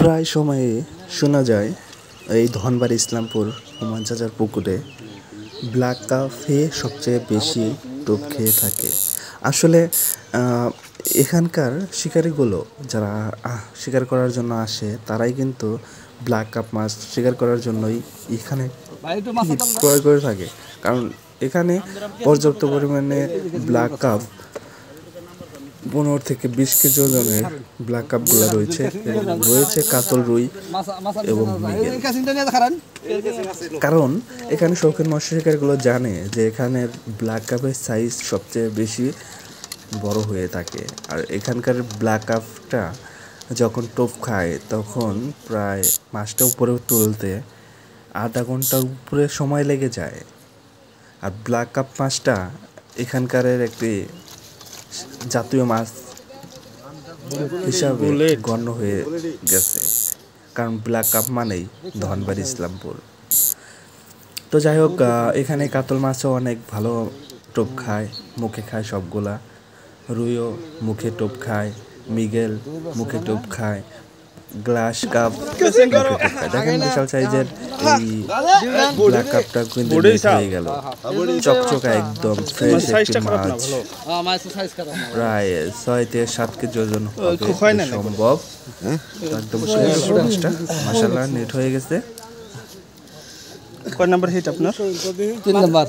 প্রায় সময়ে শোনা যায় এই ধনবাড়ি ইসলামপুর হুমায়ুন চাচার পুকুরে ব্ল্যাক কাফে সবচেয়ে বেশি টোপ খেয়ে থাকে। আসলে এখানকার শিকারিগুলো যারা শিকার করার জন্য আসে তারাই কিন্তু ব্ল্যাক কাপ মাছ শিকার করার জন্যই এখানে ক্রয় করে থাকে, কারণ এখানে পর্যাপ্ত পরিমাণে ব্ল্যাক কাপ 15 থেকে 20 কেজি ওজনের ব্ল্যাক কাপগুলো রয়েছে এবং রয়েছে কাতল, রুই এবং মৃগেল। কারণ এখানে শৌখিন মৎস্য শিকারীগুলো জানে যে এখানের ব্ল্যাক কাপের সাইজ সবচেয়ে বেশি বড় হয়ে থাকে, আর এখানকার ব্ল্যাক কাপটা যখন টোপ খায় তখন প্রায় মাছটা উপরে তুলতে আধা ঘন্টার উপরে সময় লেগে যায়। আর ব্ল্যাক কাপ মাছটা এখানকার একটি জাতীয় মাছ হিসাবে গণ্য হয়ে গেছে, কারণ ব্ল্যাক কাপ মানেই ধনবাড়ি ইসলামপুর। তো যাই হোক, এখানে কাতল মাছও অনেক ভালো টোপ খায়, মুখে খায় সবগুলা। রুইও মুখে টোপ খায়, মৃগেল মুখে টোপ খায়, গ্লাস কাপ মুখে টোপ খায়। দেখেন বিশাল সাইজের এই ব্ল্যাক কাপটা কিন্তু হয়ে গেল চকচকা, একদম ফ্রেশ একটি মাছ। প্রায় 6 থেকে 7 কেজি ওজন হবে সম্ভব। একদম ফ্রেশ মাছটা, মাশাআল্লাহ নেট হয়ে গেছে। কয় নাম্বার হিট আপনার? 3 নাম্বার।